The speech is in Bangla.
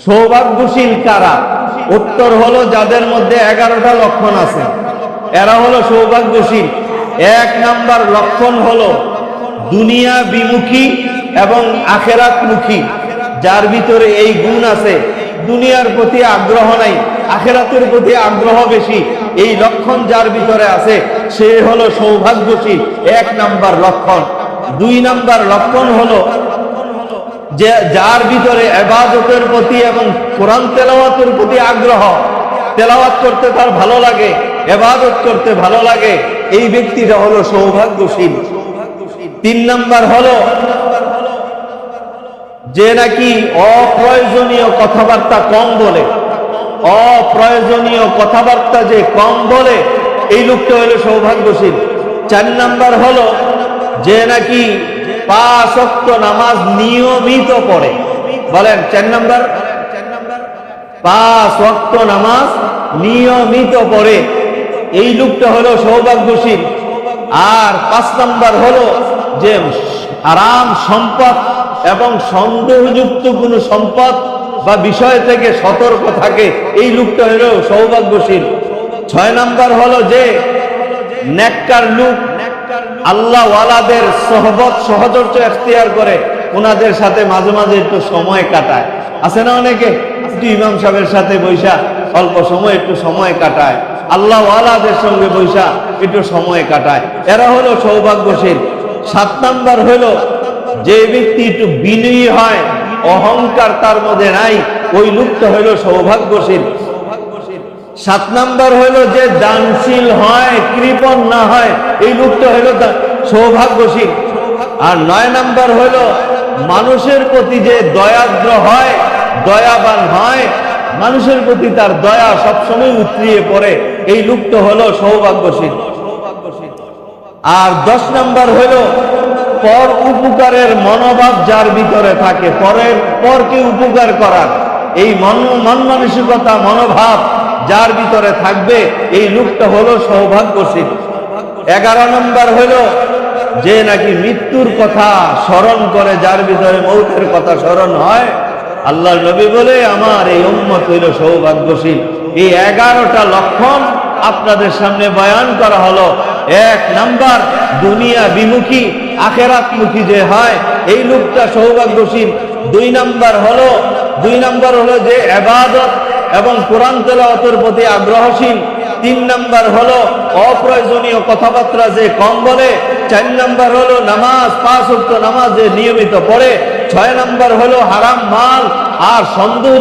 সৌভাগ্যশীল কারা? উত্তর হলো যাদের মধ্যে 11টা লক্ষণ আছে, এরা হলো সৌভাগ্যশীল। 1 নাম্বার লক্ষণ হলো দুনিয়া বিমুখী এবং আখেরাতমুখী। যার ভিতরে এই গুণ আছে, দুনিয়ার প্রতি আগ্রহ নাই, আখেরাতের প্রতি আগ্রহ বেশি, এই লক্ষণ যার ভিতরে আছে সে হলো সৌভাগ্যশীল। 1 নাম্বার লক্ষণ। 2 নাম্বার লক্ষণ হলো যে যার ভিতরে ইবাদতের প্রতি এবং কোরআন তেলাওয়াতের প্রতি আগ্রহ, তেলাওয়াত করতে তার ভালো লাগে, ইবাদত করতে ভালো লাগে, এই ব্যক্তিটা হলো সৌভাগ্যশীল। 3 নাম্বার হলো যে নাকি অপ্রয়োজনীয় কথাবার্তা কম বলে, অপ্রয়োজনীয় কথাবার্তা যে কম বলে, এই লোকটা হলো সৌভাগ্যশীল। 4 নাম্বার হলো যে নাকি 5 ওয়াক্ত নামাজ নিয়মিত পড়ে। বলেন 4 নাম্বার, 5 ওয়াক্ত নামাজ নিয়মিত পড়ে, এই লোকটা হলো সৌভাগ্যশীল। আর 5 নাম্বার হলো যে হারাম সম্পদ এবং সন্দেহযুক্ত কোনো সম্পদ বা বিষয় থেকে সতর্ক থাকে, এই লোকটা হলো সৌভাগ্যশীল। 6 নাম্বার হলো যে নেককার লোক, আল্লাহ ওয়ালাদের সোহবত সহচর্য এখতিয়ার করে, ওনাদের সাথে মাঝে মাঝে একটু সময় কাটায়। আছে না অনেকে একটু ইমাম সাহেবের সাথে বৈশা অল্প সময় একটু সময় কাটায়, আল্লাহ ওয়ালাদের সঙ্গে বৈশা একটু সময় কাটায়, এরা হলো সৌভাগ্যশীল। 7 নাম্বার হলো যে ব্যক্তি একটু বিনয়ী হয়, অহংকার তার মধ্যে নাই, ওই লোকটা হলো সৌভাগ্যশীল। 7 নাম্বার হলো যে দানশীল হয়, কৃপণ না হয়, এই লোকটা হলো সৌভাগ্যশীল। আর 9 নাম্বার হলো মানুষের প্রতি যে দয়াদ্র হয়, দয়াবান হয়, মানুষের প্রতি তার দয়া সবসময় উতরিয়ে পড়ে, এই লোকটা হলো সৌভাগ্যশীল। আর 10 নাম্বার হলো পর উপকারের মনোভাব যার ভিতরে থাকে, পরকে উপকার করার এই মন মানসিকতা, মনোভাব যার ভিতরে থাকবে, এই লোকটা হলো সৌভাগ্যশীল। 11 নম্বর হলো যে নাকি মৃত্যুর কথা স্মরণ করে, যার ভিতরে মৌতের কথা স্মরণ হয়, আল্লাহর নবী বলে আমার এই উম্মত হইল সৌভাগ্যশীল। এই 11টা লক্ষণ আপনাদের সামনে বয়ান করা হলো। 1 নাম্বার দুনিয়া বিমুখী, আখেরাতমুখী যে হয়, এই লোকটা সৌভাগ্যশীল। 2 নাম্বার হলো যে ইবাদত এবং কোরআন তেলাওয়াতের প্রতি আগ্রহশীল। 3 নাম্বার হলো অপ্রয়োজনীয় কথাবার্তা যে কম বলে। 4 নাম্বার হলো নামাজ, 5 ওয়াক্ত নামাজ যে নিয়মিত পড়ে। 6 নাম্বার হলো হারাম মাল আর সন্দেহ